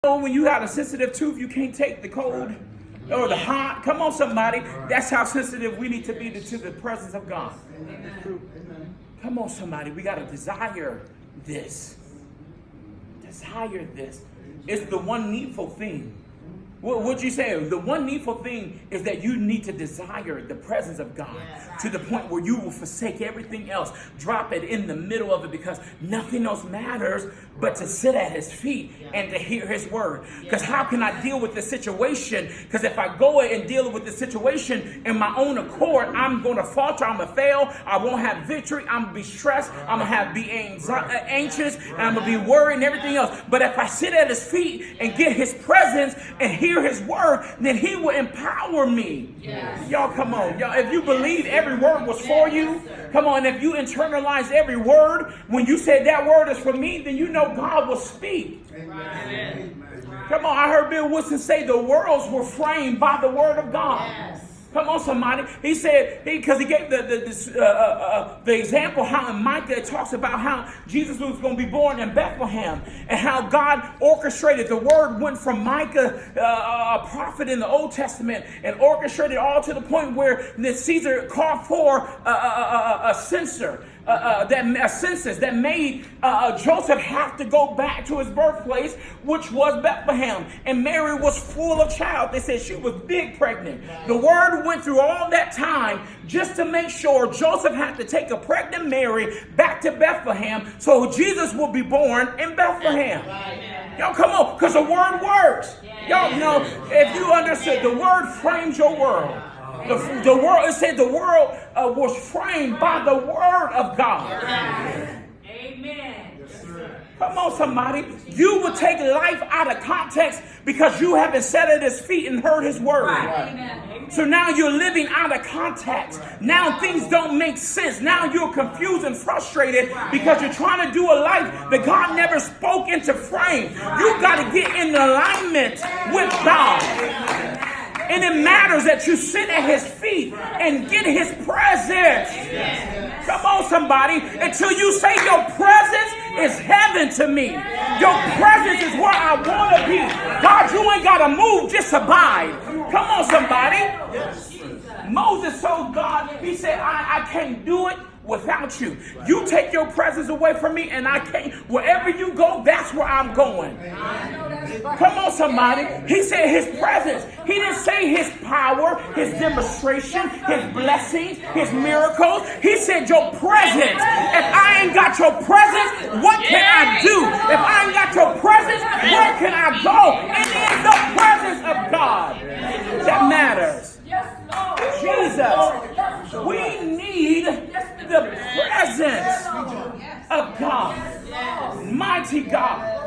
When you got a sensitive tooth, you can't take the cold or the hot. Come on, somebody. That's how sensitive we need to be to the presence of God. Come on, somebody. We got to desire this. Desire this. It's the one needful thing. What'd you say? The one needful thing is that you need to desire the presence of God to the point where you will forsake everything else. Drop it in the middle of it because nothing else matters but to sit at his feet and to hear his word. Because how can I deal with the situation? Because if I go and deal with the situation in my own accord, I'm going to falter. I'm going to fail. I won't have victory. I'm going to be stressed. I'm going to be anxious. And I'm going to be worried and everything else. But if I sit at his feet and get his presence and hear his word, then he will empower me. Y'all, come on. Y'all, if you believe every word was for you, come on. If you internalize every word, when you said that word is for me, then you know God will speak. Come on. I heard Bill Wilson say the worlds were framed by the word of God. Come on, somebody. He said, because he gave the example how in Micah it talks about how Jesus was going to be born in Bethlehem and how God orchestrated. The word went from Micah, a prophet in the Old Testament, and orchestrated all to the point where the Caesar called for a census that made Joseph have to go back to his birthplace, which was Bethlehem. And Mary was full of child. They said she was big pregnant. The word went through all that time just to make sure Joseph had to take a pregnant Mary back to Bethlehem so Jesus would be born in Bethlehem. Y'all, come on, because the word works. Y'all know, if you understood, the word frames your world. The world, it said the world was framed by the word of God. Amen. Come on, somebody. You will take life out of context because you haven't sat at his feet and heard his word. So now you're living out of context. Now things don't make sense. Now you're confused and frustrated because you're trying to do a life that God never spoke into frame. You got to get in alignment with God. And it matters that you sit at his feet and get his presence. Come on, somebody. Until you say your presence is heaven to me. Your presence is where I want to be. God, you ain't got to move, just abide. Come on, somebody. Moses told God, he said, I can't do it without you. You take your presence away from me and I can't. Wherever you go, that's where I'm going. Come on, somebody. He said his presence. He didn't say his power, his demonstration, his blessings, his miracles. He said your presence. If I ain't got your presence, what can I do? If I ain't got your presence, where can I go? It is the presence of God that matters. Jesus, we need the presence of God. Mighty God.